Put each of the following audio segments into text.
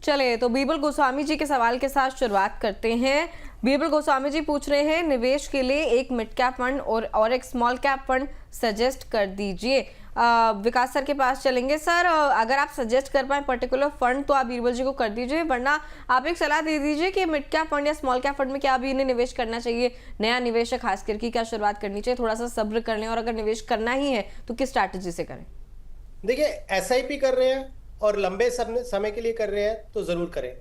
चलिए तो बीरबल गोस्वामी जी के सवाल के साथ शुरुआत करते हैं। बीरबल गोस्वामी जी पूछ रहे हैं निवेश के लिए एक मिड कैप फंड और एक स्मॉल कैप फंड सजेस्ट कर दीजिए। विकास सर के पास चलेंगे। सर अगर आप सजेस्ट कर पाए पर्टिकुलर फंड तो आप बीरबल जी को कर दीजिए, वरना आप एक सलाह दे दीजिए कि मिड कैप फंड या स्मॉल कैप फंड में क्या अभी इन्हें निवेश करना चाहिए, नया निवेश है खास करके क्या शुरुआत करनी चाहिए, थोड़ा सा सब्र कर लें और अगर निवेश करना ही है तो किस स्ट्रैटेजी से करें। देखिए एसआईपी कर रहे हैं और लंबे समय के लिए कर रहे हैं तो जरूर करें।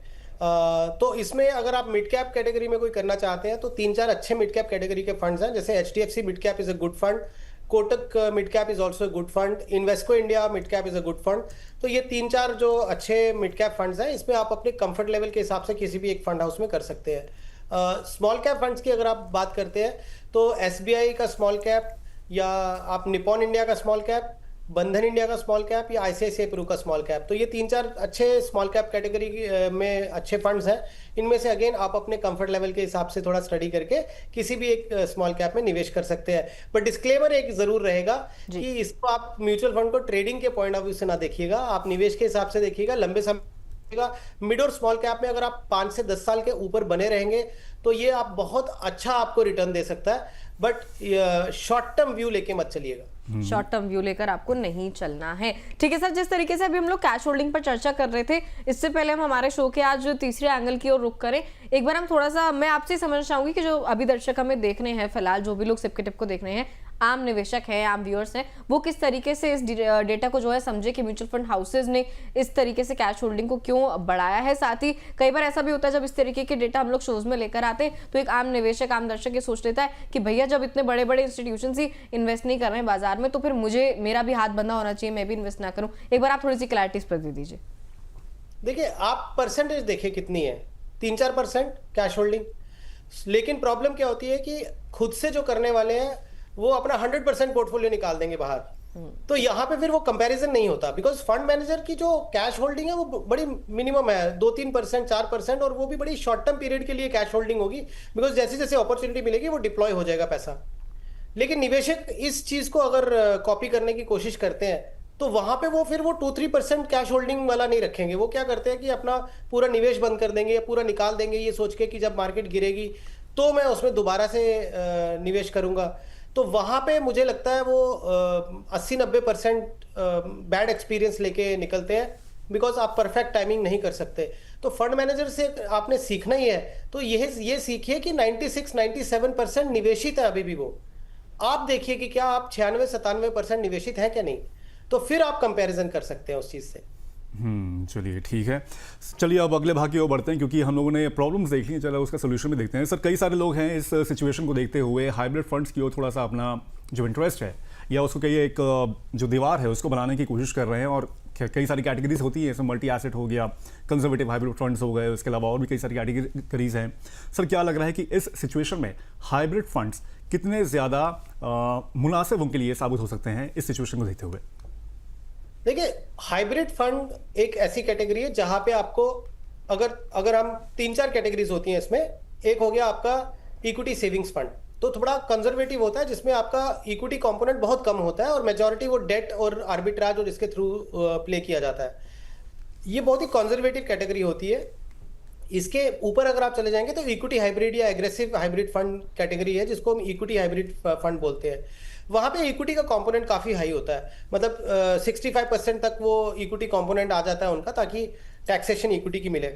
तो इसमें अगर आप मिड कैप कैटेगरी में कोई करना चाहते हैं तो 3-4 अच्छे मिड कैप कैटेगरी के फंड्स हैं, जैसे HDFC mid cap is a good fund, Kotak mid cap is also good fund, Invesco India mid cap is a good fund. तो ये 3-4 जो अच्छे मिड कैप फंड्स हैं, इसमें आप अपने कंफर्ट लेवल के हिसाब से किसी भी एक फंड हाउस में कर सकते हैं। स्मॉल कैप फंड्स की अगर आप बात करते हैं तो एसबीआई का स्मॉल कैप, या आप निपॉन इंडिया का स्मॉल कैप, बंधन इंडिया का स्मॉल कैप, या आईसीआईसीआई प्रू का स्मॉल कैप, तो ये 3-4 अच्छे स्मॉल कैप कैटेगरी में अच्छे फंड्स हैं। इनमें से अगेन आप अपने कंफर्ट लेवल के हिसाब से थोड़ा स्टडी करके किसी भी एक स्मॉल कैप में निवेश कर सकते हैं। बट डिस्क्लेमर एक जरूर रहेगा कि इसको आप म्यूचुअल फंड को ट्रेडिंग के पॉइंट ऑफ व्यू से ना देखिएगा, आप निवेश के हिसाब से देखिएगा। लंबे समय मिड और स्मॉल कैप में अगर आप 5 से 10 साल के ऊपर बने रहेंगे तो ये आप बहुत अच्छा आपको रिटर्न दे सकता है, बट शॉर्ट टर्म व्यू लेके मत चलिएगा। शॉर्ट टर्म व्यू लेकर आपको नहीं चलना है। ठीक है सर, जिस तरीके से अभी हम लोग कैश होल्डिंग पर चर्चा कर रहे थे, इससे पहले हम हमारे शो के आज तीसरे एंगल की ओर रुख करें। एक बार हम थोड़ा सा मैं आपसे समझना चाहूंगी कि जो अभी दर्शक हमें देख रहे हैं, फिलहाल जो भी लोग सिप के टिप को देख रहे हैं, आम निवेशक हैं, आम व्यूअर्स हैं, वो किस तरीके से इस डेटा को जो है समझे कि म्यूचुअल फंड हाउसेज ने इस तरीके से कैश होल्डिंग को क्यों बढ़ाया है। साथ ही कई बार ऐसा भी होता है जब इस तरीके के डेटा हम लोग शोज में लेकर आते हैं तो एक आम निवेशक, आम दर्शक ये सोच लेता है कि भैया जब इतने बड़े बड़े इंस्टीट्यूशन ही इन्वेस्ट नहीं कर रहे हैं बाजार में तो फिर मेरा भी हाथ बंधा होना चाहिए, मैं भी इन्वेस्ट ना करूं। एक बार आप थोड़ी सी क्लैरिटी इस पर दे दीजिए। देखिए आप परसेंटेज देखिए कितनी है, 3-4% कैश होल्डिंग, लेकिन प्रॉब्लम क्या होती है कि खुद से जो करने वाले हैं वो अपना 100% पोर्टफोलियो निकाल देंगे बाहर, तो यहाँ पे फिर वो कंपैरिजन नहीं होता। बिकॉज फंड मैनेजर की जो कैश होल्डिंग है वो बड़ी मिनिमम है, 2-3%, 4%, और वो भी बड़ी शॉर्ट टर्म पीरियड के लिए कैश होल्डिंग होगी, बिकॉज जैसे जैसे अपॉर्चुनिटी मिलेगी वो डिप्लॉय हो जाएगा पैसा। लेकिन निवेशक इस चीज को अगर कॉपी करने की कोशिश करते हैं तो वहां पे वो फिर वो 2-3% कैश होल्डिंग वाला नहीं रखेंगे। वो क्या करते हैं कि अपना पूरा निवेश बंद कर देंगे या पूरा निकाल देंगे, ये सोच के कि जब मार्केट गिरेगी तो मैं उसमें दोबारा से निवेश करूंगा। तो वहां पे मुझे लगता है वो 80-90% बैड एक्सपीरियंस लेके निकलते हैं, बिकॉज आप परफेक्ट टाइमिंग नहीं कर सकते। तो फंड मैनेजर से आपने सीखना ही है तो ये सीखिए कि 96-97% निवेशित है अभी भी वो। आप देखिए कि क्या आप 96-97% निवेशित हैं क्या नहीं, तो फिर आप कंपैरिजन कर सकते हैं उस चीज से। चलिए ठीक है, चलिए अब अगले भाग की ओर बढ़ते हैं क्योंकि हम लोगों ने प्रॉब्लम्स देख ली हैं, चलो उसका सोल्यूशन भी देखते हैं। सर कई सारे लोग हैं इस सिचुएशन को देखते हुए हाइब्रिड फंड्स की ओर थोड़ा सा अपना जो इंटरेस्ट है या उसको कहिए एक जो दीवार है उसको बनाने की कोशिश कर रहे हैं, और कई सारी कैटेगरीज होती है, इसमें मल्टी एसेट हो गया, कंजर्वेटिव हाइब्रिड फंड्स हो गए, उसके अलावा और भी कई सारी कैटेगरीज हैं। सर क्या लग रहा है कि इस सिचुएशन में हाइब्रिड फंड्स कितने ज़्यादा मुनासिब उनके लिए साबित हो सकते हैं इस सिचुएशन को देखते हुए? देखिए हाइब्रिड फंड एक ऐसी कैटेगरी है जहां पे आपको अगर हम 3-4 कैटेगरीज होती हैं इसमें, एक हो गया आपका इक्विटी सेविंग्स फंड, तो थोड़ा कंजर्वेटिव होता है जिसमें आपका इक्विटी कंपोनेंट बहुत कम होता है और मेजॉरिटी वो डेट और आर्बिट्राज और इसके थ्रू प्ले किया जाता है। ये बहुत ही कंजर्वेटिव कैटेगरी होती है। इसके ऊपर अगर आप चले जाएंगे तो इक्विटी हाइब्रिड या एग्रेसिव हाइब्रिड फंड कैटेगरी है जिसको हम इक्विटी हाइब्रिड फंड बोलते हैं। वहां पे इक्विटी का कंपोनेंट काफी हाई होता है, मतलब 65% तक वो इक्विटी कंपोनेंट आ जाता है उनका, ताकि टैक्सेशन इक्विटी की मिले।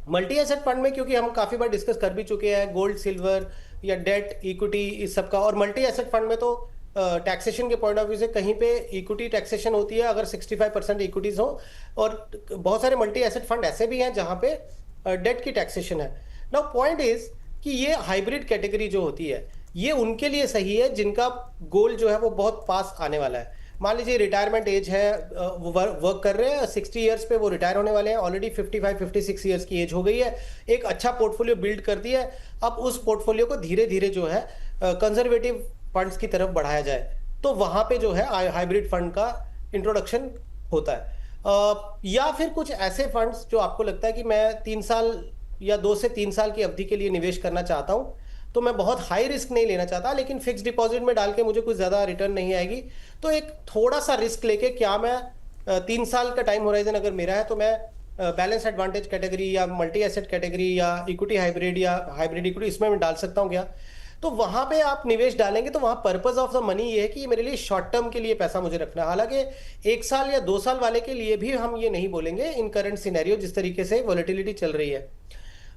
मल्टी एसेट फंड में क्योंकि हम काफी बार डिस्कस कर भी चुके हैं गोल्ड सिल्वर या डेट इक्विटी इस सब का, और मल्टी एसेट फंड में तो टैक्सेशन के पॉइंट ऑफ व्यू से कहीं पे इक्विटी टैक्सेशन होती है अगर 65% इक्विटीज हो, और बहुत सारे मल्टी एसेट फंड ऐसे भी हैं जहां पे डेट की टैक्सेशन है। नाउ पॉइंट इज कि ये हाइब्रिड कैटेगरी जो होती है ये उनके लिए सही है जिनका गोल जो है वो बहुत पास आने वाला है। मान लीजिए रिटायरमेंट एज है, वो वर्क कर रहे हैं, 60 इयर्स पे वो रिटायर होने वाले हैं, ऑलरेडी 55-56 इयर्स की एज हो गई है, एक अच्छा पोर्टफोलियो बिल्ड कर दिया है, अब उस पोर्टफोलियो को धीरे धीरे जो है कंजर्वेटिव फंड्स की तरफ बढ़ाया जाए, तो वहां पे जो है हाइब्रिड फंड का इंट्रोडक्शन होता है। या फिर कुछ ऐसे फंड्स जो आपको लगता है कि मैं 3 साल या 2 से 3 साल की अवधि के लिए निवेश करना चाहता हूं, तो मैं बहुत हाई रिस्क नहीं लेना चाहता, लेकिन फिक्स डिपॉजिट में डाल के मुझे कुछ ज़्यादा रिटर्न नहीं आएगी, तो एक थोड़ा सा रिस्क लेके क्या मैं 3 साल का टाइम होराइजन अगर मेरा है तो मैं बैलेंस एडवांटेज कैटेगरी या मल्टी एसेट कैटेगरी या इक्विटी हाइब्रिड या हाइब्रिड इक्विटी, इसमें मैं डाल सकता हूँ क्या? तो वहां पे आप निवेश डालेंगे तो वहां पर्पस ऑफ द मनी ये है कि मेरे लिए शॉर्ट टर्म के लिए पैसा मुझे रखना है। हालांकि 1 साल या 2 साल वाले के लिए भी हम ये नहीं बोलेंगे इन करंट सिनेरियो जिस तरीके से वॉलेटिलिटी चल रही है।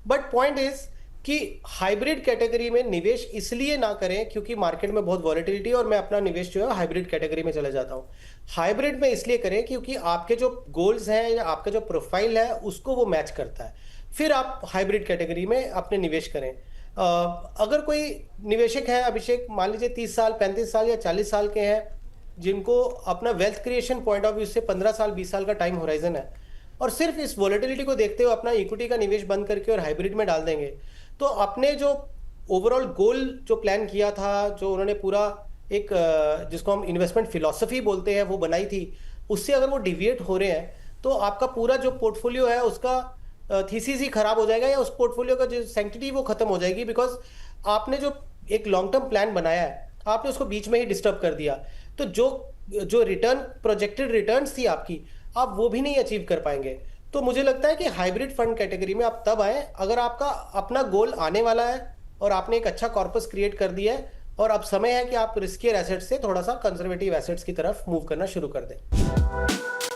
बट पॉइंट इज कि हाइब्रिड कैटेगरी में निवेश इसलिए ना करें क्योंकि मार्केट में बहुत वॉलेटिलिटी और मैं अपना निवेश जो है हाइब्रिड कैटेगरी में चले जाता हूं। हाइब्रिड में इसलिए करें क्योंकि आपके जो गोल्स हैं या आपका जो प्रोफाइल है उसको वो मैच करता है, फिर आप हाइब्रिड कैटेगरी में अपने निवेश करें। अगर कोई निवेशक है अभिषेक, मान लीजिए 30 साल 35 साल या 40 साल के हैं, जिनको अपना wealth creation point of view से 15 साल 20 साल का टाइम होराइजन है और सिर्फ इस वॉलेटिलिटी को देखते हुए अपना इक्विटी का निवेश बंद करके और हाइब्रिड में डाल देंगे, तो अपने जो ओवरऑल गोल जो प्लान किया था, जो उन्होंने पूरा एक जिसको हम इन्वेस्टमेंट फिलॉसफी बोलते हैं वो बनाई थी, उससे अगर वो डिविएट हो रहे हैं तो आपका पूरा जो पोर्टफोलियो है उसका थीसिस ही खराब हो जाएगा या उस पोर्टफोलियो का जो सैंक्टिटी वो खत्म हो जाएगी, बिकॉज आपने जो एक लॉन्ग टर्म प्लान बनाया है आपने उसको बीच में ही डिस्टर्ब कर दिया। तो जो रिटर्न प्रोजेक्टेड रिटर्न्स थी आपकी, आप वो भी नहीं अचीव कर पाएंगे। तो मुझे लगता है कि हाइब्रिड फंड कैटेगरी में आप तब आए अगर आपका अपना गोल आने वाला है और आपने एक अच्छा कॉर्पस क्रिएट कर दिया है और अब समय है कि आप रिस्कियर एसेट्स से थोड़ा सा कंजर्वेटिव एसेट्स की तरफ मूव करना शुरू कर दें।